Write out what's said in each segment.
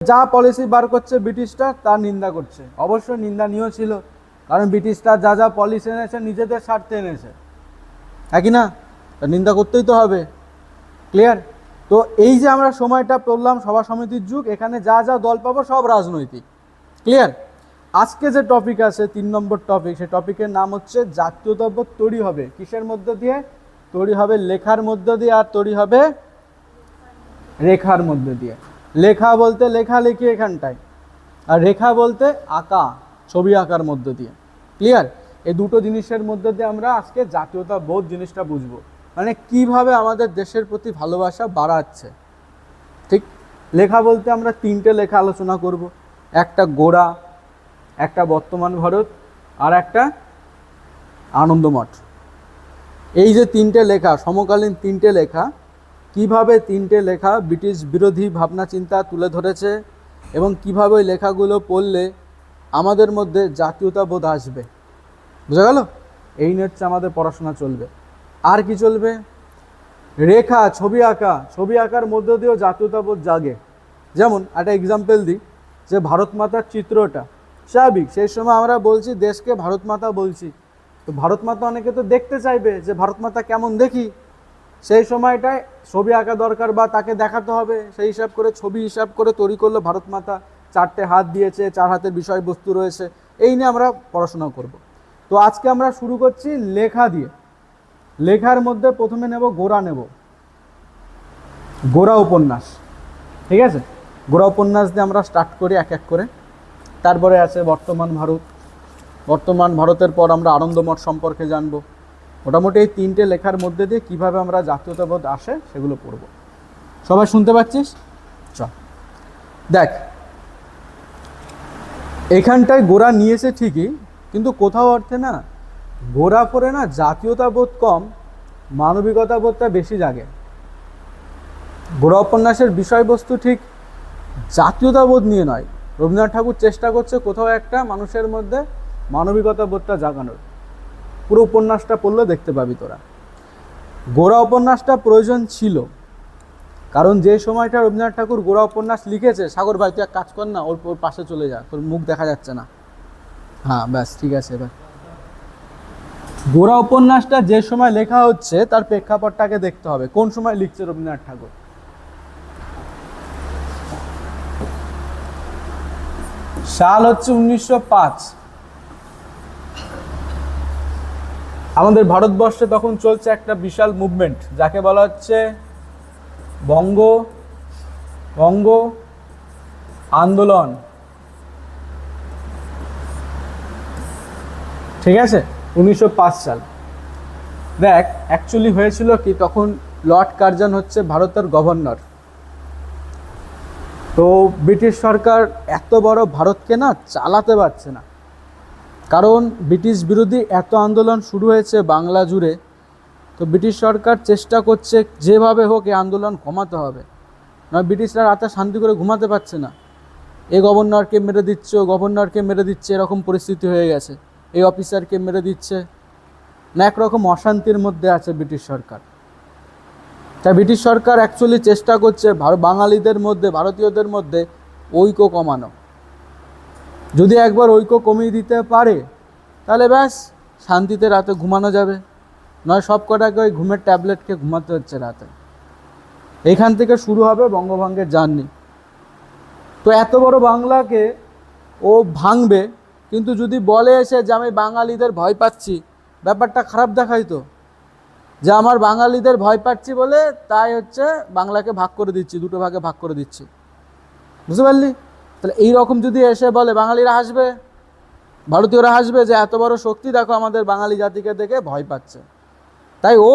যা পলিসি বার করছে ব্রিটিশরা তার নিন্দা করছে। অবশ্যই নিন্দনীয় ছিল, কারণ ব্রিটিশরা যা যা পলিসি এনেছে নিজেদের স্বার্থে এনেছে, একই না? নিন্দা করতেই তো হবে। ক্লিয়ার? তো এই যে আমরা সময়টা পড়লাম সভা সমিতির যুগ, এখানে যা যা দল পাবো সব রাজনৈতিক। ক্লিয়ার? আজকে যে টপিক আছে 3 নম্বর টপিক, সেই টপিকের নাম হচ্ছে জাতীয়তাবোধ তৈরি হবে কিসের মধ্য দিয়ে? তৈরি হবে লেখার মধ্য দিয়ে, আর তৈরি হবে রেখার মধ্য দিয়ে। লেখা বলতে লেখালেখি এখানটায়, আর রেখা বলতে আঁকা, ছবি আঁকার মধ্য দিয়ে। ক্লিয়ার? এই দুটো জিনিসের মধ্য দিয়ে আমরা আজকে জাতীয়তাবোধ জিনিসটা বুঝবো, মানে কিভাবে আমাদের দেশের প্রতি ভালোবাসা বাড়াচ্ছে। ঠিক? লেখা বলতে আমরা 3টে লেখা আলোচনা করব, একটা গোরা, একটা বর্তমান ভারত, আর একটা আনন্দমঠ। এই যে 3টে লেখা, সমকালীন 3টে লেখা, কিভাবে 3টে লেখা ব্রিটিশ বিরোধী ভাবনা চিন্তা তুলে ধরেছে, এবং কিভাবে ওই লেখাগুলো পড়লে আমাদের মধ্যে জাতীয়তাবোধ আসবে। বুঝা গেল? এই নিয়ে হচ্ছে আমাদের পড়াশোনা চলবে। আর কি চলবে? রেখা, ছবি আঁকা, ছবি আঁকার মধ্য দিয়েও জাতীয়তাবোধ জাগে। যেমন একটা এক্সাম্পল দিই, যে ভারত মাতার চিত্রটা স্বাভাবিক, সেই সময় আমরা বলছি দেশকে ভারত মাতা বলছি, তো ভারত মাতা অনেকে তো দেখতে চাইবে যে ভারত মাতা কেমন দেখি, সেই সময়টায় ছবি আঁকা দরকার, বা তাকে দেখাতে হবে। সেই হিসাব করে ছবি হিসাব করে তৈরি করলো ভারত মাতা, 4টে হাত দিয়েছে, 4 হাতের বিষয়বস্তু রয়েছে। এই নিয়ে আমরা পড়াশোনা করব। তো আজকে আমরা শুরু করছি লেখা দিয়ে। লেখার মধ্যে প্রথমে নেব গোরা, নেব গোরা উপন্যাস। ঠিক আছে? গোরা উপন্যাস দিয়ে আমরা স্টার্ট করি এক এক করে। তারপরে আছে বর্তমান ভারত, বর্তমান ভারতের পর আমরা আনন্দমঠ সম্পর্কে জানব। মোটামুটি এই 3টে লেখার মধ্যে দিয়ে কিভাবে আমরা জাতীয়তাবোধ আসে সেগুলো পড়ব। সবাই শুনতে পাচ্ছিস? চল দেখ, এখানটায় গোরা নিয়েছে ঠিকই, কিন্তু কোথাও অর্থে না, গোরা পড়ে না জাতীয়তাবোধ কম, মানবিকতাবোধটা বেশি জাগে। গোরা উপন্যাসের বিষয়বস্তু ঠিক জাতীয়তাবোধ নিয়ে নয়, রবীন্দ্রনাথ ঠাকুর চেষ্টা করছে কোথাও একটা মানুষের মধ্যে মানবিকতাবোধটা জাগানোর। পুরো উপন্যাসটা পড়লে দেখতে পাবি তোরা। গোরা উপন্যাসটা প্রয়োজন ছিল, কারণ যে সময়টা রবীন্দ্রনাথ ঠাকুর গোরা উপন্যাস লিখেছে, সাগর ভাই তুই এক কাজ কর না, ওর পাশে চলে যা, তোর মুখ দেখা যাচ্ছে না। হ্যাঁ ব্যাস ঠিক আছে। এবার গোরা উপন্যাসটা যে সময় লেখা হচ্ছে তার প্রেক্ষাপটটাকে দেখতে হবে, কোন সময় লিখছে রবীন্দ্রনাথ ঠাকুর। সাল হচ্ছে 1905। আমাদের ভারতবর্ষে তখন চলছে একটা বিশাল মুভমেন্ট, যাকে বলা হচ্ছে বঙ্গ আন্দোলন। ঠিক আছে? 1905 সাল। দেখ, অ্যাকচুয়ালি হয়েছিল কি, তখন লর্ড কার্জন হচ্ছে ভারতের গভর্নর। তো ব্রিটিশ সরকার এত বড় ভারতকে না চালাতে পারছে না, কারণ ব্রিটিশ বিরোধী এত আন্দোলন শুরু হয়েছে বাংলা জুড়ে। তো ব্রিটিশ সরকার চেষ্টা করছে যেভাবে হোক এই আন্দোলন কমাতে হবে, নয় ব্রিটিশরা রাতে শান্তি করে ঘুমাতে পারছে না। এই গভর্নরকে মেরে দিচ্ছে, ও গভর্নরকে মেরে দিচ্ছে, এরকম পরিস্থিতি হয়ে গেছে। এই অফিসারকে মেরে দিচ্ছে, না একরকম অশান্তির মধ্যে আছে ব্রিটিশ সরকার। তাই ব্রিটিশ সরকার অ্যাকচুয়ালি চেষ্টা করছে বাঙালিদের মধ্যে, ভারতীয়দের মধ্যে ঐক্য কমানো। যদি একবার ঐক্য কমিয়ে দিতে পারে তাহলে ব্যাস শান্তিতে রাতে ঘুমানো যাবে, নয় সব কটাকে ওই ঘুমের ট্যাবলেটকে ঘুমাতে হচ্ছে রাতে। এইখান থেকে শুরু হবে বঙ্গভঙ্গের জার্নি। তো এত বড় বাংলাকে ও ভাঙবে, কিন্তু যদি বলে এসে যে আমি বাঙালিদের ভয় পাচ্ছি, ব্যাপারটা খারাপ দেখাই তো, যে আমার বাঙালিদের ভয় পাচ্ছি বলে তাই হচ্ছে বাংলাকে ভাগ করে দিচ্ছি, 2টো ভাগে ভাগ করে দিচ্ছি। বুঝতে পারলি? তাহলে এইরকম যদি এসে বলে, বাঙালিরা হাসবে, ভারতীয়রা হাসবে, যে এত বড় শক্তি দেখো আমাদের বাঙালি জাতিকে দেখে ভয় পাচ্ছে। তাই ও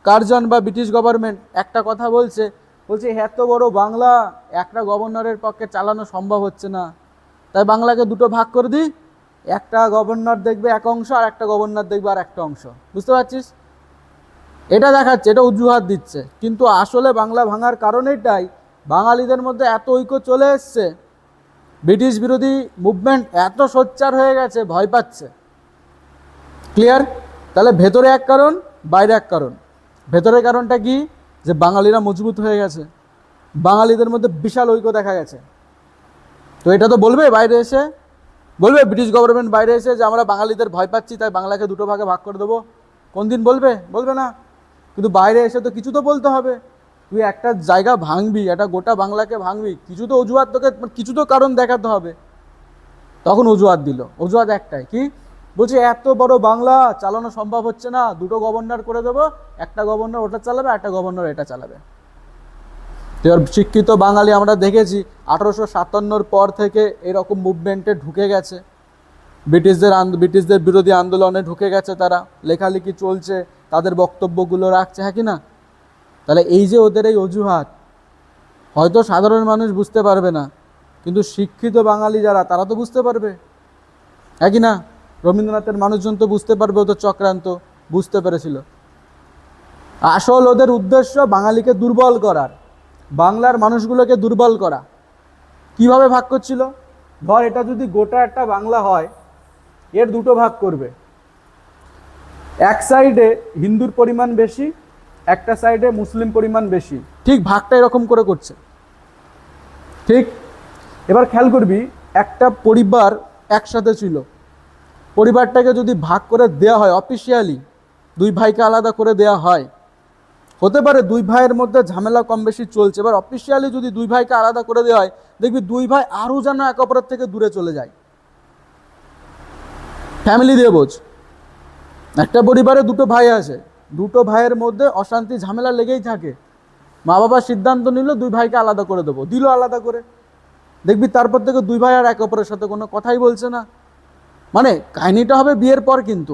কার্জন বা ব্রিটিশ গভর্নমেন্ট একটা কথা বলছে এত বড় বাংলা একটা গভর্নরের পক্ষে চালানো সম্ভব হচ্ছে না, তাই বাংলাকে 2টো ভাগ করে দিই, একটা গভর্নর দেখবে এক অংশ, আর একটা গভর্নর দেখবে আর একটা অংশ। বুঝতে পারছিস? এটা দেখাচ্ছে, এটা অজুহাত দিচ্ছে, কিন্তু আসলে বাংলা ভাঙার কারণ এটাই, বাঙালিদের মধ্যে এত ঐক্য চলে এসছে, ব্রিটিশ বিরোধী মুভমেন্ট এত সোচ্চার হয়ে গেছে, ভয় পাচ্ছে। ক্লিয়ার? তাহলে ভেতরে এক কারণ, বাইরে এক কারণ। ভেতরের কারণটা কি? যে বাঙালিরা মজবুত হয়ে গেছে, বাঙালিদের মধ্যে বিশাল ঐক্য দেখা গেছে। তো এটা তো বলবে বাইরে এসে, বলবে ব্রিটিশ গভর্নমেন্ট বাইরে এসে যে আমরা বাঙালিদের ভয় পাচ্ছি তাই বাংলাকে দুটো ভাগে ভাগ করে দেবো? কোন দিন বলবে? বলবে না। কিন্তু বাইরে এসে তো কিছু তো বলতে হবে। তুই একটা জায়গা ভাঙবি, একটা গোটা বাংলাকে ভাঙবি, কিছু তো অজুহাত, তোকে কিছু তো কারণ দেখাতে হবে। তখন অজুহাত দিল, অজুহাত একটাই, কি বলছে, এত বড় বাংলা চালানো সম্ভব হচ্ছে না, দুটো গভর্নর করে দেবো, একটা গভর্নর ওটা চালাবে, একটা গভর্নর এটা চালাবে। এবার শিক্ষিত বাঙালি আমরা দেখেছি 1857 পর থেকে এরকম মুভমেন্টে ঢুকে গেছে, ব্রিটিশদের বিরোধী আন্দোলনে ঢুকে গেছে, তারা লেখালেখি চলছে, তাদের বক্তব্যগুলো রাখছে, হ্যাঁ কি না? তাহলে এই যে ওদের এই অজুহাত, হয়তো সাধারণ মানুষ বুঝতে পারবে না, কিন্তু শিক্ষিত বাঙালি যারা তারা তো বুঝতে পারবে, হ্যাঁ কি না? রবীন্দ্রনাথের মানুষজন তো বুঝতে পারবে ওদের চক্রান্ত, বুঝতে পেরেছিল। আসল ওদের উদ্দেশ্য বাঙালিকে দুর্বল করার, বাংলার মানুষগুলোকে দুর্বল করা। কিভাবে ভাগ করছিল? ধর এটা যদি গোটা একটা বাংলা হয়, এর দুটো ভাগ করবে, এক সাইডে হিন্দুর পরিমাণ বেশি, একটা সাইডে মুসলিম পরিমাণ বেশি, ঠিক ভাগটা এরকম করে করছে, ঠিক। এবার খেয়াল করবি, একটা পরিবার একসাথে ছিল, পরিবারটাকে যদি ভাগ করে দেওয়া হয় অফিসিয়ালি, দুই ভাইকে আলাদা করে দেওয়া হয়, হতে পারে দুই ভাইয়ের মধ্যে ঝামেলা কম বেশি চলছে, এবার অফিসিয়ালি যদি দুই ভাইকে আলাদা করে দেওয়া হয়, দেখবি দুই ভাই আরও যেন এক অপরের থেকে দূরে চলে যায়। ফ্যামিলি দিয়ে বোঝ, একটা পরিবারে দুটো ভাই আছে, দুটো ভাইয়ের মধ্যে অশান্তি ঝামেলা লেগেই থাকে, মা বাবা সিদ্ধান্ত নিল দুই ভাইকে আলাদা করে দেবো, দিল আলাদা করে, দেখবি তারপর থেকে দুই ভাই আর এক অপরের সাথে কোনো কথাই বলছে না। মানে কাহিনীটা হবে বিয়ের পর, কিন্তু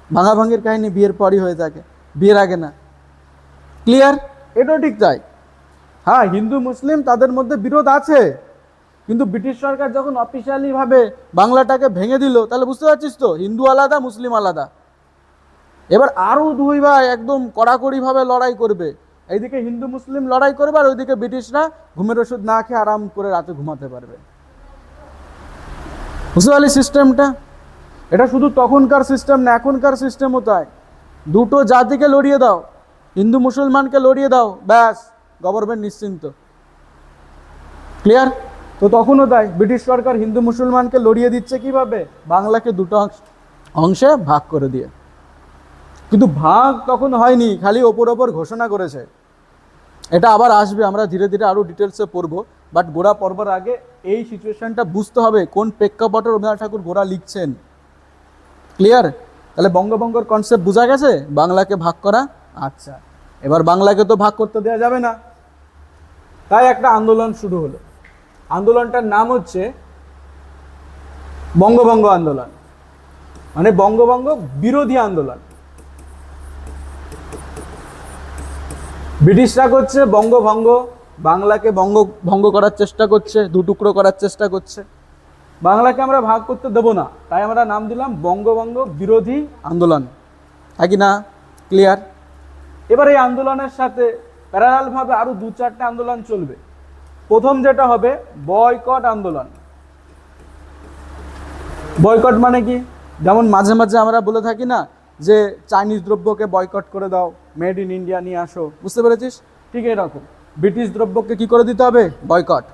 ভাঙাভাঙির কাহিনী বিয়ের পরই হয়ে থাকে, বিয়ের আগে না। ক্লিয়ার? এটাও ঠিক তাই। হ্যাঁ, হিন্দু মুসলিম তাদের মধ্যে বিরোধ আছে, কিন্তু ব্রিটিশ সরকার যখন অফিসিয়ালি ভাবে বাংলাটাকে ভেঙে দিল, তাহলে বুঝতে পারছিস তো, হিন্দু আলাদা মুসলিম আলাদা। এবার আরও দুই ভাই একদম কড়াকড়িভাবে লড়াই করবে, এইদিকে হিন্দু মুসলিম লড়াই করবে, আর ওইদিকে ব্রিটিশরা ঘুমের ওষুধ না খেয়ে আরাম করে রাতে ঘুমাতে পারবে। বুঝতে পারলি সিস্টেমটা? এটা শুধু তখনকার সিস্টেম না, এখনকার সিস্টেমও তাই। দুটো জাতিকে লড়িয়ে দাও, হিন্দু মুসলমানকে লড়িয়ে দাও, ব্যাস গভর্নমেন্ট নিশ্চিন্ত। ক্লিয়ার? তো তখনও তাই, ব্রিটিশ সরকার হিন্দু মুসলমানকে লড়িয়ে দিচ্ছে কিভাবে? বাংলাকে দুটো অংশে ভাগ করে দিয়ে। কিন্তু ভাগ তখন হয়নি, খালি ওপর ওপর ঘোষণা করেছে। এটা আবার আসবে, আমরা ধীরে ধীরে আরও ডিটেলসে পড়বো, বাট গোড়া পড়বার আগে এই সিচুয়েশনটা বুঝতে হবে, কোন প্রেক্ষাপটে রবীন্দ্রনাথ ঠাকুর গোড়া লিখছেন। ক্লিয়ার? তাহলে বঙ্গভঙ্গর কনসেপ্ট বোঝা গেছে, বাংলাকে ভাগ করা। আচ্ছা, এবার বাংলাকে তো ভাগ করতে দেওয়া যাবে না, তাই একটা আন্দোলন শুরু হলো। আন্দোলনটার নাম হচ্ছে বঙ্গভঙ্গ আন্দোলন, মানে বঙ্গভঙ্গ বিরোধী আন্দোলন। ব্রিটিশরা করছে বঙ্গভঙ্গ, বাংলাকে ভঙ্গ করার চেষ্টা করছে, দুটুকরো করার চেষ্টা করছে, বাংলাকে আমরা ভাগ করতে দেবো না, তাই আমরা নাম দিলাম বঙ্গভঙ্গ বিরোধী আন্দোলন, হ্যাঁ কি না? ক্লিয়ার? এবার এই আন্দোলনের সাথে প্যারালালভাবে আরও দু চারটে আন্দোলন চলবে। প্রথম যেটা হবে বয়কট আন্দোলন। বয়কট মানে কি? যেমন মাঝে মাঝে আমরা বলে থাকি না যে চাইনিজ দ্রব্যকে বয়কট করে দাও, মেড ইন ইন্ডিয়া নিয়ে আসো, বুঝতে পেরেছিস? ঠিক এরকম ব্রিটিশ দ্রব্যকে কি করে দিতে হবে? বয়কট।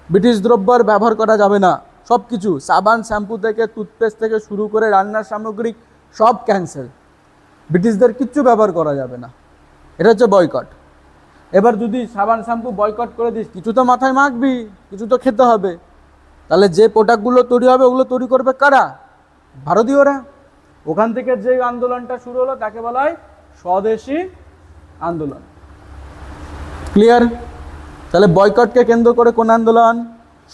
ব্রিটিশ দ্রব্য আর ব্যবহার করা যাবে না, সব কিছু, সাবান শ্যাম্পু থেকে টুথপেস্ট থেকে শুরু করে রান্নার সামগ্রী সব ক্যান্সেল, ব্রিটিশদের কিচ্ছু ব্যবহার করা যাবে না, এটা হচ্ছে বয়কট। এবার যদি সাবান শ্যাম্পু বয়কট করে দিস, কিছু তো মাথায় মাখবি, কিছু তো খেতে হবে, তাহলে যে প্রোডাক্টগুলো তৈরি হবে ওগুলো তৈরি করবে কারা? ভারতীয়রা। ওখান থেকে যে আন্দোলনটা শুরু হলো তাকে বলা হয় স্বদেশী আন্দোলন। ক্লিয়ার? তাহলে বয়কটকে কেন্দ্র করে কোন আন্দোলন?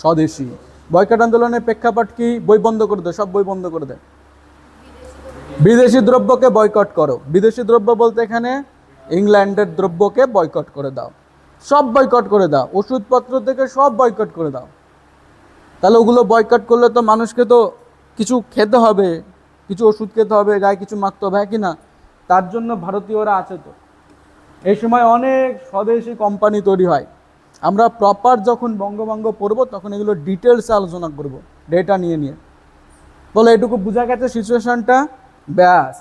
স্বদেশী। বয়কট আন্দোলনের প্রেক্ষাপট কি? বই বন্ধ করে দেয়, সব বই বন্ধ করে দেয়। বিদেশি দ্রব্যকে বয়কট করো। বিদেশি দ্রব্য বলতে এখানে ইংল্যান্ডের দ্রব্যকে বয়কট করে দাও, সব বয়কট করে দাও, ওষুধপত্র থেকে সব বয়কট করে দাও। তাহলে ওগুলো বয়কট করলে তো মানুষকে তো কিছু খেতে হবে, কিছু ওষুধ খেতে হবে, গায়ে কিছু মাখতে হবে, হ্যাঁ কি না? তার জন্য ভারতীয়রা আছে। তো এই সময় অনেক স্বদেশি কোম্পানি তৈরি হয়। আমরা প্রপার যখন বঙ্গভঙ্গ পড়বো তখন এগুলো ডিটেলসে আলোচনা করব, ডেটা নিয়ে নিয়ে। বলে এটুকু বোঝা গেছে সিচুয়েশনটা, ব্যাস।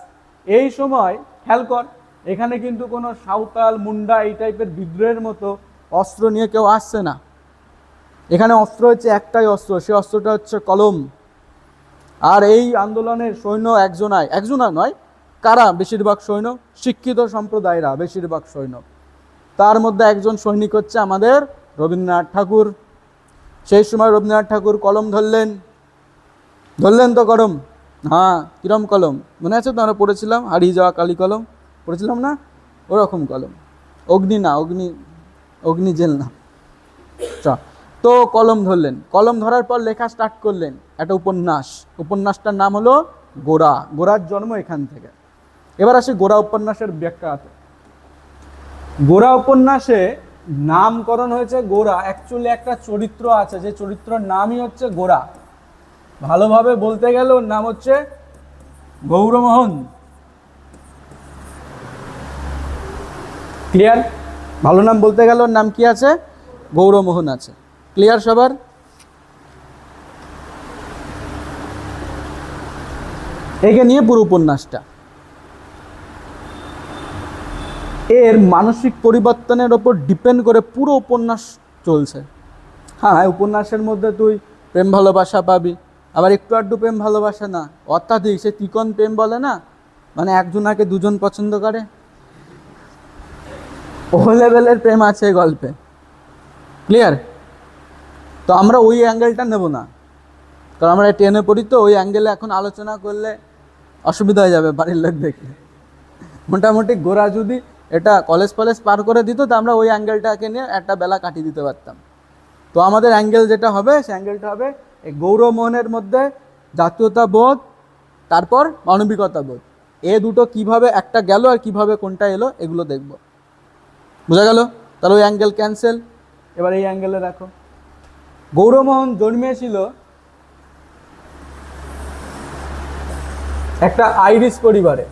এই সময় খেয়াল কর, এখানে কিন্তু কোনো সাঁওতাল মুন্ডা এই টাইপের বিদ্রোহের মতো অস্ত্র নিয়ে কেউ আসছে না, এখানে অস্ত্র হচ্ছে একটাই অস্ত্র, সেই অস্ত্রটা হচ্ছে কলম। আর এই আন্দোলনের সৈন্য একজনা নয়, কারা বেশিরভাগ সৈন্য? শিক্ষিত সম্প্রদায়রা বেশিরভাগ সৈন্য। তার মধ্যে একজন সৈনিক হচ্ছে আমাদের রবীন্দ্রনাথ ঠাকুর। সেই সময় রবীন্দ্রনাথ ঠাকুর কলম ধরলেন তো কলম। হ্যাঁ, কিরম কলম মনে আছে তো? আমরা পড়েছিলাম হারিয়ে যাওয়া কালি কলম, পড়েছিলাম না? ওরকম কলম, অগ্নি জেল না। তো কলম ধরলেন, কলম ধরার পর লেখা স্টার্ট করলেন একটা উপন্যাসটার নাম হলো গোরা। গোরার জন্ম এখান থেকে। এবার আসি গোরা উপন্যাসের ব্যাখ্যাতে। গোরা উপন্যাসে নামকরণ হয়েছে গোরা, অ্যাকচুয়ালি একটা চরিত্র আছে, যে চরিত্রের নামই হচ্ছে গোরা। ভালোভাবে বলতে গেলে ওর নাম হচ্ছে গৌরমোহন। ক্লিয়ার? ভালো নাম বলতে গেলে ওর নাম কি আছে? গৌরমোহন আছে। ক্লিয়ার সবার? একে নিয়ে পুরো উপন্যাসটা। এর মানসিক পরিবর্তনের ওপর ডিপেন্ড করে পুরো উপন্যাস চলছে। হ্যাঁ, উপন্যাসের মধ্যে তুই প্রেম ভালোবাসা পাবি, আবার একটু আধটু প্রেম ভালোবাসা না, অত্যাধিক সে ত্রিকোণ প্রেম বলে না, মানে একজনাকে দুজন পছন্দ করে, ও লেভেলের প্রেম আছে গল্পে। ক্লিয়ার? তো আমরা ওই অ্যাঙ্গেলটা নেব না, কারণ আমরা টেনে পড়ি, তো ওই অ্যাঙ্গেলে এখন আলোচনা করলে অসুবিধা হয়ে যাবে বাড়ির লোক দেখলে। মোটামুটি গোরা যদি এটা কলেজ পার করে দিত, তো আমরা ওই অ্যাঙ্গেলটাকে নিয়ে একটা বেলা কাটিয়ে দিতে পারতাম। তো আমাদের অ্যাঙ্গেল যেটা হবে, সে অ্যাঙ্গেলটা হবে এই গৌরমোহনের মধ্যে জাতীয়তা বোধ, তারপর মানবিকতা বোধ, এ দুটো কিভাবে একটা গেল আর কিভাবে কোনটা এলো, এগুলো দেখব। বোঝা গেল? তাহলে ওই অ্যাঙ্গেল ক্যান্সেল। এবার এই অ্যাঙ্গেলে দেখো, গৌরমোহন জন্মেছিল একটা আইরিশ পরিবারে।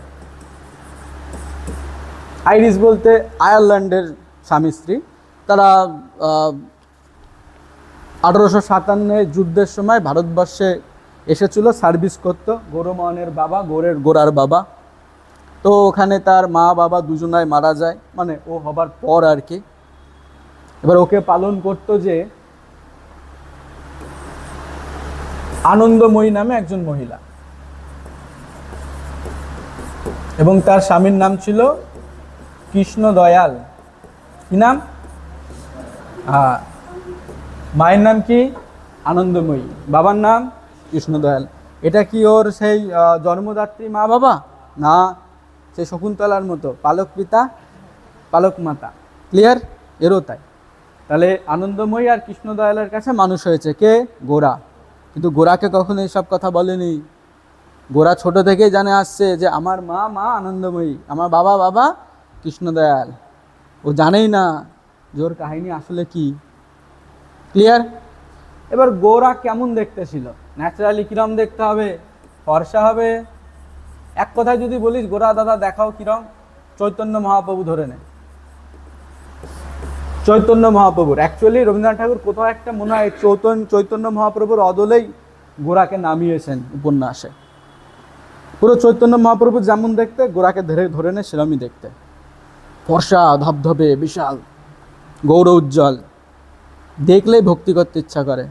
আইরিশ বলতে আয়ারল্যান্ডের স্বামী স্ত্রী। তারা 1857 যুদ্ধের সময় ভারতবর্ষে এসেছিল, সার্ভিস করতো। গৌরমোহনের বাবা, গোরার বাবা। তো ওখানে তার মা বাবা দুজনায় মারা যায়, মানে ও হবার পর আর কি। এবার ওকে পালন করতো যে আনন্দময়ী নামে একজন মহিলা, এবং তার স্বামীর নাম ছিল কৃষ্ণদয়াল। কি নাম? হ্যাঁ, মায়ের নাম কি? আনন্দময়ী, বাবার নাম কৃষ্ণদয়াল। এটা কি ওর সেই জন্মদাত্রী মা বাবা? না, সেই শকুন্তলার মতো পালক পিতা পালক মাতা। ক্লিয়ার? এরও তাই। তাহলে আনন্দময়ী আর কৃষ্ণদয়ালের কাছে মানুষ হয়েছে কে? গোরা। কিন্তু গোরাকে কখনো এইসব কথা বলেনি। গোরা ছোট থেকেই জানে আসছে যে আমার মা আনন্দময়ী, আমার বাবা কৃষ্ণদয়াল। ও জানেই না যে ওর কাহিনী আসলে কি। ক্লিয়ার? এবার গোরা কেমন দেখতে ছিল? ন্যাচারালি কিরম দেখতে হবে? ফর্সা হবে। এক কথায় যদি বলিস গোরা দাদা দেখাও কিরম, চৈতন্য মহাপ্রভু ধরে নে। চৈতন্য মহাপ্রভুর, অ্যাকচুয়ালি রবীন্দ্রনাথ ঠাকুর কোথাও একটা মনে হয় চৈতন্য মহাপ্রভুর অদলেই গোরাকে নামিয়েছেন উপন্যাসে। পুরো চৈতন্য মহাপ্রভু যেমন দেখতে, গোরাকে ধরে নে সেরমই দেখতে। ফর্সা, ধবধবে, বিশাল, গৌর উজ্জ্বল, দেখলেই ভক্তি করতে ইচ্ছা করে।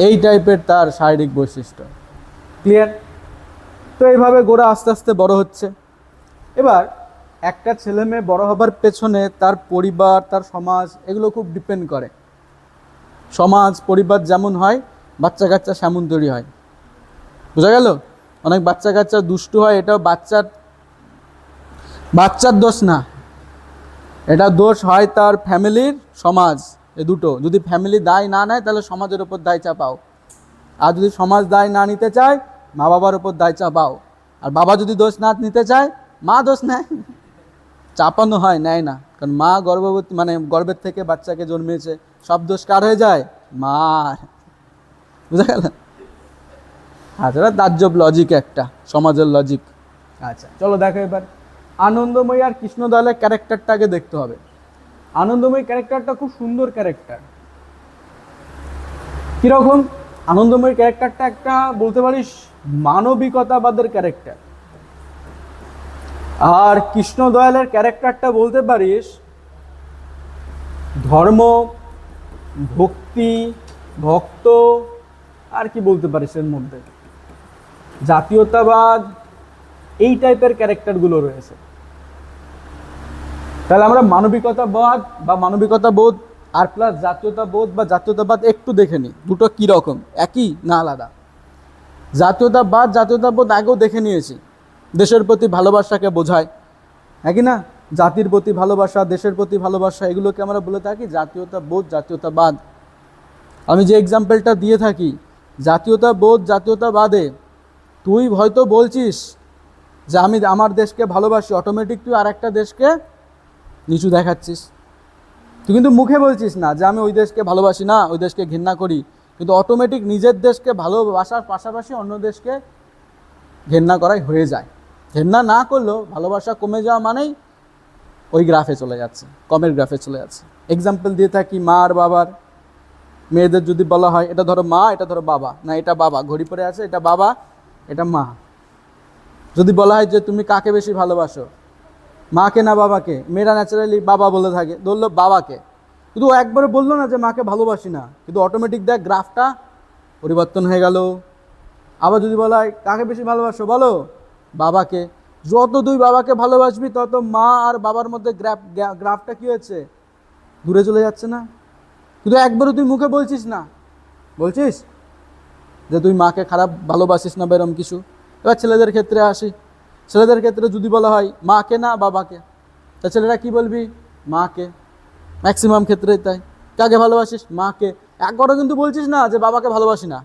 এই টাইপের তার শারীরিক বৈশিষ্ট্য। ক্লিয়ার? তো এইভাবে গোরা আস্তে আস্তে বড় হচ্ছে। এবার একটা ছেলে মেয়ে বড় হবার পেছনে তার পরিবার, তার সমাজ, এগুলো খুব ডিপেন্ড করে। সমাজ পরিবার যেমন হয়, বাচ্চা কাচ্চা সেমন তৈরি হয়। বোঝা গেল? অনেক বাচ্চা কাচ্চা দুষ্টু হয়, এটাও বাচ্চার দোষ না, এটা দোষ হয় তার ফ্যামিলির, সমাজ, এ দুটো। যদি ফ্যামিলি দায় না নেয় তাহলে সমাজের ওপর দায় চাপাও, আর যদি সমাজ দায় না নিতে চায় মা বাবার ওপর দায় চাপাও, আর বাবা যদি দোষ না নিতে চায় মা দোষ নেয়। চাপানো হয়, নেয় না, কারণ মা গর্ভবতী, মানে গর্ভের থেকে বাচ্চাকে জন্মেছে, সব দোষ কার হয়ে যায়? মার। বুঝা গেল? আচ্ছা, তাজ্জব লজিক, একটা সমাজের লজিক। আচ্ছা চলো দেখো এবার আনন্দময়ী আর কৃষ্ণদয়ালের ক্যারেক্টারটাকে দেখতে হবে। আনন্দময়ী ক্যারেক্টারটা খুব সুন্দর ক্যারেক্টার। কিরকম? আনন্দময়ী ক্যারেক্টারটা একটা বলতে পারিস মানবিকতাবাদের ক্যারেক্টার, আর কৃষ্ণদয়ালের ক্যারেক্টারটা বলতে পারিস ধর্ম, ভক্তি, ভক্ত, আর কি বলতে পারিস এর মধ্যে, জাতীয়তাবাদ, এই টাইপের ক্যারেক্টারগুলো রয়েছে। তাহলে আমরা মানবিকতাবাদ বা মানবিকতাবোধ আর প্লাস জাতীয়তাবোধ বা জাতীয়তাবাদ একটু দেখে নিই, দুটো কি রকম, একই না আলাদা। জাতীয়তাবাদ, জাতীয়তাবোধ আগেও দেখে নিয়েছি, দেশের প্রতি ভালোবাসাকে বোঝায়, হ্যাঁ কি না? জাতির প্রতি ভালোবাসা, দেশের প্রতি ভালোবাসা, এগুলোকে আমরা বলে থাকি জাতীয়তাবোধ, জাতীয়তাবাদ। আমি যে এক্সাম্পলটা দিয়ে থাকি, জাতীয়তাবোধ, জাতীয়তাবাদে তুই হয়তো বলছিস যে আমি আমার দেশকে ভালোবাসি, অটোমেটিক তুই আর একটা দেশকে নিচু দেখাচ্ছিস। তুই কিন্তু মুখে বলছিস না যে আমি ওই দেশকে ভালোবাসি না, ওই দেশকে ঘৃণা করি, কিন্তু অটোমেটিক নিজের দেশকে ভালোবাসার পাশাপাশি অন্য দেশকে ঘৃণা করাই হয়ে যায়। ঘৃণা না করলেও ভালোবাসা কমে যাওয়া মানেই ওই গ্রাফে চলে যাচ্ছে, কমের গ্রাফে চলে যাচ্ছে। এক্সাম্পল দিয়ে থাকি মা আর বাবার। মেয়েদের যদি বলা হয় এটা ধরো মা, এটা ধরো বাবা, না এটা বাবা, ঘড়ি পরে আছে, এটা বাবা, এটা মা। যদি বলা হয় যে তুমি কাকে বেশি ভালোবাসো, মাকে না বাবাকে, মেয়েরা ন্যাচারালি বাবা বলে থাকে, ধরলো বাবাকে, কিন্তু ও একবারে বললো না যে মাকে ভালোবাসি না, কিন্তু অটোমেটিক দেখ গ্রাফটা পরিবর্তন হয়ে গেল। আবার যদি বলা হয় কাকে বেশি ভালোবাসো, বলো বাবাকে, যত তুই বাবাকে ভালোবাসবি তত মা আর বাবার মধ্যে গ্রাফটা কি হচ্ছে, দূরে চলে যাচ্ছে না? কিন্তু একবারও তুই মুখে বলছিস না, বলছিস যে তুই মাকে খারাপ ভালোবাসিস না বেরম কিছু। এবার ছেলেদের ক্ষেত্রে আসি, ছেলেদের ক্ষেত্রে যদি বলা হয় মাকে না বাবাকে, তা ছেলেরা কি বলবি, মাকে, ম্যাক্সিমাম ক্ষেত্রে তাই। কাকে ভালোবাসিস, মাকে, একবারও কিন্তু বলছিস না যে বাবাকে ভালোবাসি না,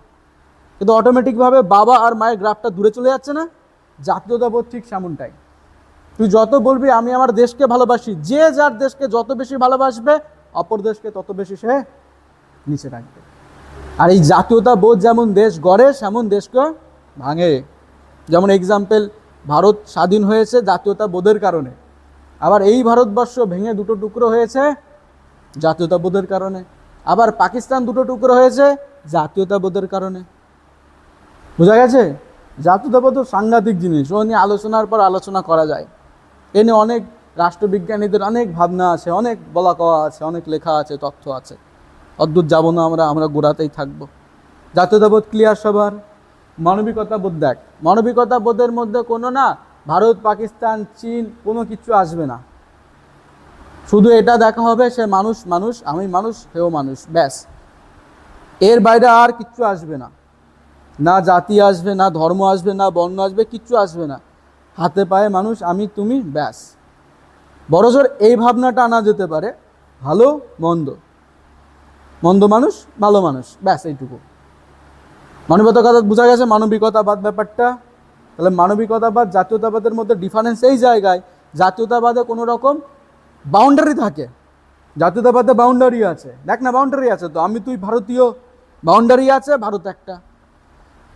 কিন্তু অটোমেটিকভাবে বাবা আর মায়ের গ্রাফটা দূরে চলে যাচ্ছে না? জাতীয়তাবোধ ঠিক সেমনটাই। তুই যত বলবি আমি আমার দেশকে ভালোবাসি, যে যার দেশকে যত বেশি ভালোবাসবে অপর দেশকে তত বেশি সে নিচে রাখবে। আর এই জাতীয়তাবোধ যেমন দেশ গড়ে সেমন দেশকে ভাঙে। যেমন এক্সাম্পল, ভারত স্বাধীন হয়েছে জাতীয়তাবোধের কারণে, আবার এই ভারতবর্ষ ভেঙে দুটো টুকরো হয়েছে জাতীয়তাবোধের কারণে, আবার পাকিস্তান দুটো টুকরো হয়েছে জাতীয়তাবোধের কারণে। বোঝা গেছে? জাতীয়তাবোধ সাংঘাতিক জিনিস, ও নিয়ে আলোচনার পর আলোচনা করা যায়। এ নিয়ে অনেক রাষ্ট্রবিজ্ঞানীদের অনেক ভাবনা আছে, অনেক বলা কওয়া আছে, অনেক লেখা আছে, তথ্য আছে। অদ্ভুত যাবো না, আমরা গোড়াতেই থাকবো। জাতীয়তাবোধ ক্লিয়ার সবার? মানবিকতাবোধ দেখ, মানবিকতাবোধের মধ্যে কোনো না ভারত, পাকিস্তান, চীন কোনো কিছু আসবে না। শুধু এটা দেখা হবে সে মানুষ, মানুষ, আমি মানুষ, সেও মানুষ, ব্যাস। এর বাইরে আর কিচ্ছু আসবে না, না জাতি আসবে, না ধর্ম আসবে, না বর্ণ আসবে, কিচ্ছু আসবে না। হাতে পায়ে মানুষ, আমি তুমি, ব্যাস। বড়জোর এই ভাবনাটা আনা যেতে পারে, ভালো মন্দ, মন্দ মানুষ ভালো মানুষ, ব্যাস এইটুকু। মানবিকতাবাদ বোঝা গেছে, মানবিকতাবাদ ব্যাপারটা। তাহলে মানবিকতাবাদ জাতীয়তাবাদের মধ্যে ডিফারেন্স এই জায়গায়, জাতীয়তাবাদে কোনো রকম বাউন্ডারি থাকে, জাতীয়তাবাদে বাউন্ডারি আছে। দেখ না, বাউন্ডারি আছে তো, আমি তুই ভারতীয়, বাউন্ডারি আছে, ভারত একটা।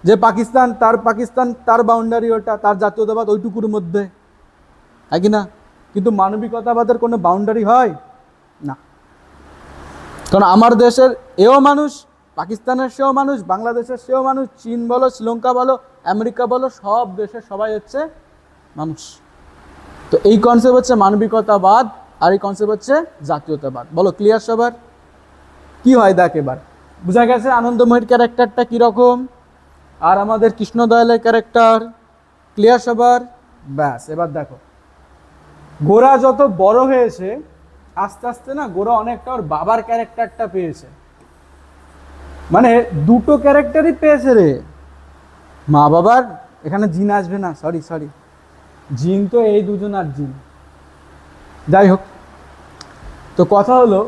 যে পাকিস্তান তার বাউন্ডারি ওটা, তার জাতীয়তাবাদ ওইটুকুর মধ্যে, হ্যাঁ কি না? কিন্তু মানবিকতাবাদের কোনো বাউন্ডারি হয় না, কারণ আমার দেশের এও মানুষ, পাকিস্তানের সেও মানুষ, বাংলাদেশের সেও মানুষ, চীন বলো, শ্রীলঙ্কা বলো, আমেরিকা বলো, সব দেশের সবাই হচ্ছে মানুষ। তো এই কনসেপ্ট হচ্ছে মানবিকতাবাদ, আর এই কনসেপ্ট হচ্ছে জাতীয়তাবাদ। বলো ক্লিয়ার সবার? কি হয় দেখ, এবার বোঝা গেছে আনন্দময়ীর ক্যারেক্টারটা কীরকম আর আমাদের কৃষ্ণদয়ালের ক্যারেক্টার? ক্লিয়ার সবার? ব্যাস, এবার দেখো গোরা যত বড় হয়েছে আস্তে আস্তে না, গোরা অনেকটা ওর বাবার ক্যারেক্টারটা পেয়েছে। মানে দুটো ক্যারেক্টারই পেয়েছে রে, মা বাবার। এখানে জিন আসবে না, সরি, জিন তো এই দুজন আর জিন, যাই হোক। তো কথা হলো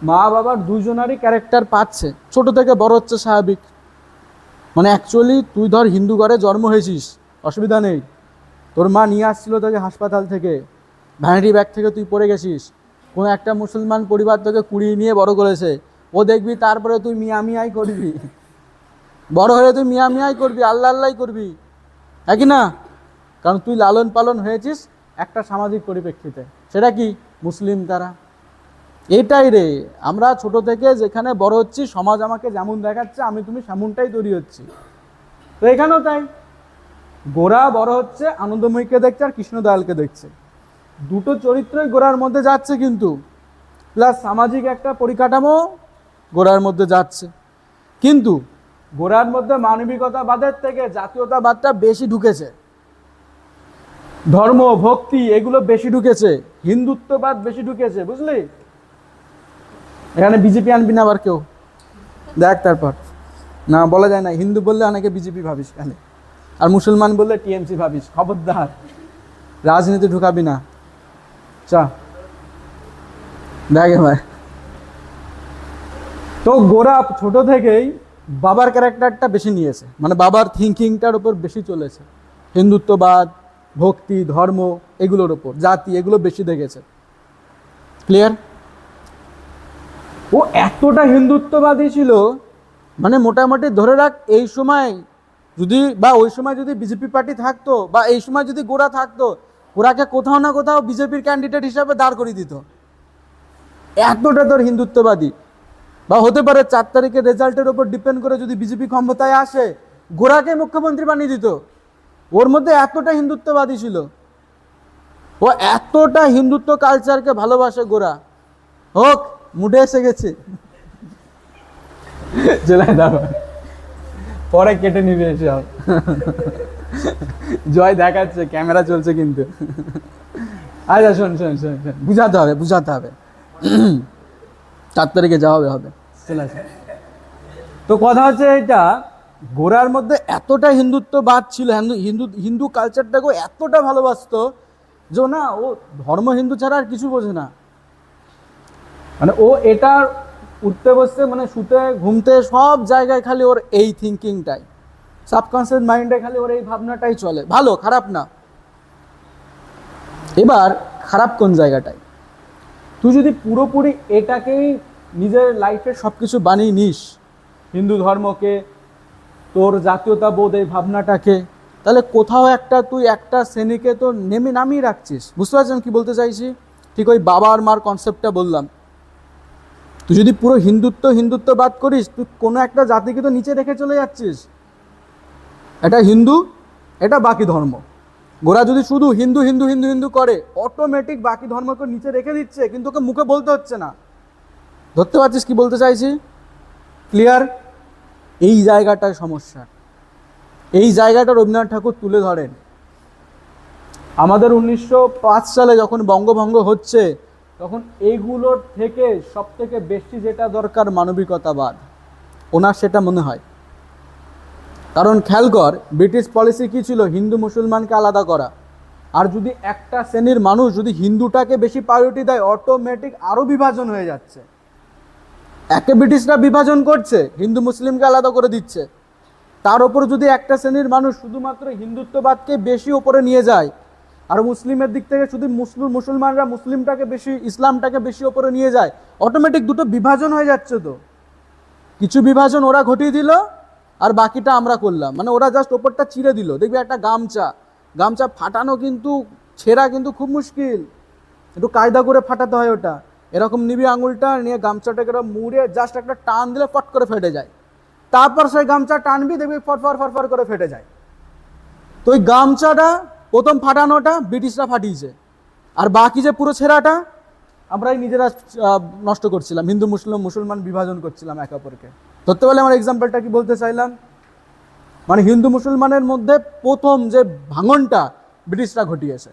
মা বাবার দুজনারই ক্যারেক্টার পাচ্ছে, ছোট থেকে বড় হচ্ছে স্বাভাবিক। মানে অ্যাকচুয়ালি তুই ধর হিন্দু ঘরে জন্ম হয়েছিস, অসুবিধা নেই, তোর মা নিয়ে আসছিল তোকে হাসপাতাল থেকে, ভ্যানিটি ব্যাগ থেকে তুই পড়ে গেছিস, কোনো একটা মুসলমান পরিবার তোকে কুড়িয়ে নিয়ে বড় করেছে, ও দেখবি তারপরে তুই মিয়াই করবি, বড় হয়ে তুই মিয়াই করবি, আল্লাহ আল্লাহই করবি, হ্যাঁ কি না? কারণ তুই লালন পালন হয়েছিস একটা সামাজিক পরিপ্রেক্ষিতে, সেটা কি মুসলিম তারা। এটাই রে, আমরা ছোট থেকে যেখানে বড় হচ্ছি, সমাজ আমাকে যেমন দেখাচ্ছে আমি তুমি সেমনটাই তৈরি হচ্ছি। তো এখানেও তাই, গোরা বড় হচ্ছে আনন্দময়ীকে দেখছে আর কৃষ্ণদয়ালকে দেখছে, দুটো চরিত্রই গোরার মধ্যে যাচ্ছে, কিন্তু প্লাস সামাজিক একটা পরিকাঠামো গোড়ার মধ্যে যাচ্ছে, কিন্তু গোড়ার মধ্যে মানবিকতাবাদের থেকে জাতীয়তাবাদটা বেশি ঢুকেছে, ধর্ম ভক্তি এগুলো বেশি ঢুকেছে, হিন্দুত্ববাদ বেশি ঢুকেছে, বুঝলি? এখানে বিজেপি আনবি না আবার কেউ, দেখ তারপর না বলা যায় না, হিন্দু বললে অনেকে বিজেপি ভাবিস এখানে, আর মুসলমান বললে টিএমসি ভাবিস, খবরদার রাজনীতি ঢুকাবি না। চা দেখ এবার, তো গোরা ছোট থেকেই বাবার ক্যারেক্টারটা বেশি নিয়েছে, মানে বাবার থিঙ্কিংটার উপর বেশি চলেছে, হিন্দুত্ববাদ ভক্তি ধর্ম এগুলোর উপর, জাতি এগুলো বেশি দেখেছে। ক্লিয়ার? ও এতটা হিন্দুত্ববাদী ছিল, মানে মোটামুটি ধরে রাখ এই সময় যদি বা ওই সময় যদি বিজেপি পার্টি থাকতো বা এই সময় যদি গোরা থাকতো, গোরাকে কোথাও না কোথাও বিজেপির ক্যান্ডিডেট হিসাবে দাঁড় করিয়ে দিত, এতটা তোর হিন্দুত্ববাদী। বা হতে পারে 4 তারিখের রেজাল্টের উপর ডিপেন্ড করে যদি বিজেপি ক্ষমতায় আসে, গোরাকে মুখ্যমন্ত্রী বানিয়ে দিত, ওর মধ্যে এতটা হিন্দুত্ববাদী ছিল, ও এতটা হিন্দুত্ব কালচারকে ভালোবাসে গোরা। হোক, মুডে এসে গেছে, চলে যাবো, পরে কেটে নিবে এসব। জয় দেখাচ্ছে, ক্যামেরা চলছে কিন্তু। আচ্ছা শোন শোন শোন শোন, বুঝাতে হবে বুঝাতে হবে, 4 তারিখে যাওয়া হবে, চলে আসে। তো কথা হচ্ছে এটা, গোরার মধ্যে এতটা হিন্দুত্ববাদ ছিল, হিন্দু কালচারটাকে এতটা ভালোবাসতো যে না, ও ধর্ম হিন্দু ছাড়া আর কিছু বোঝে না, মানে ও এটা উঠতে বসতে মানে শুতে ঘুমতে সব জায়গায় খালি ওর এই থিঙ্কিংটাই, সাবকনসিয়াস মাইন্ডে খালি ওর এই ভাবনাটাই চলে, ভালো খারাপ না। এবার খারাপ কোন জায়গাটায়, তুই যদি পুরোপুরি এটাকেই নিজের লাইফে সব কিছু বানিয়ে নিস, হিন্দু ধর্মকে, তোর জাতীয়তাবোধ এই ভাবনাটাকে, তাহলে কোথাও একটা তুই একটা শ্রেণীকে তো নামিয়ে রাখছিস। বুঝতে পারছেন কি বলতে চাইছি? ঠিক ওই বাবা আর মার কনসেপ্টটা বললাম, তুই যদি পুরো হিন্দুত্ববাদ করিস, তুই কোনো একটা জাতিকে তো নিচে রেখে চলে যাচ্ছিস, এটা হিন্দু এটা বাকি ধর্ম। গোরা যদি শুধু হিন্দু হিন্দু হিন্দু হিন্দু করে, অটোমেটিক বাকি ধর্মকে নিচে রেখে দিচ্ছে, কিন্তু ওকে মুখে বলতে হচ্ছে না। ধরতে পারছিস কি বলতে চাইছি? ক্লিয়ার? এই জায়গাটায় সমস্যা, এই জায়গাটা রবীন্দ্রনাথ ঠাকুর তুলে ধরেন। আমাদের 1905 সালে যখন বঙ্গভঙ্গ হচ্ছে, তখন এইগুলোর থেকে সব থেকে বেশি যেটা দরকার মানবিকতাবাদ, ওনার সেটা মনে হয়। কারণ খেয়াল কর, ব্রিটিশ পলিসি কী ছিল? হিন্দু মুসলমানকে আলাদা করা। আর যদি একটা শ্রেণীর মানুষ যদি হিন্দুটাকে বেশি প্রায়োরিটি দেয়, অটোমেটিক আরও বিভাজন হয়ে যাচ্ছে। একে ব্রিটিশরা বিভাজন করছে, হিন্দু মুসলিমকে আলাদা করে দিচ্ছে, তার ওপর যদি একটা শ্রেণীর মানুষ শুধুমাত্র হিন্দুত্ববাদকে বেশি ওপরে নিয়ে যায়, আর মুসলিমের দিক থেকে শুধু মুসলমানরা মুসলিমটাকে বেশি, ইসলামটাকে বেশি ওপরে নিয়ে যায়, অটোমেটিক দুটো বিভাজন হয়ে যাচ্ছে। তো কিছু বিভাজন ওরা ঘটিয়ে দিল, আর বাকিটা আমরা করলাম, মানে ওরা জাস্ট ওপরটা চিরে দিল। দেখবি একটা গামছা ফাটানো কিন্তু, ছেঁড়া কিন্তু খুব মুশকিল, একটু কায়দা করে ফাটাতে হয় ওটা। এরকম নিবি আঙুলটা নিয়ে গামছাটাকে মুড়ে জাস্ট একটা টান দিলে ফট করে ফেটে যায়, তারপর সেই গামছা টানবি দেখবি ফটফর ফটফর করে ফেটে যায়। তো ওই গামছাটা প্রথম ফাটানোটা ব্রিটিশরা ফাটিয়েছে, আর বাকি যে পুরো ছেঁড়াটা আমরাই নিজেরা নষ্ট করছিলাম, হিন্দু মুসলমান বিভাজন করছিলাম একে অপরকে। ধরতে পারলে আমার এক্সাম্পলটা কি বলতে চাইলাম, মানে হিন্দু মুসলমানের মধ্যে প্রথম যে ভাঙনটা ব্রিটিশরা ঘটিয়েছে।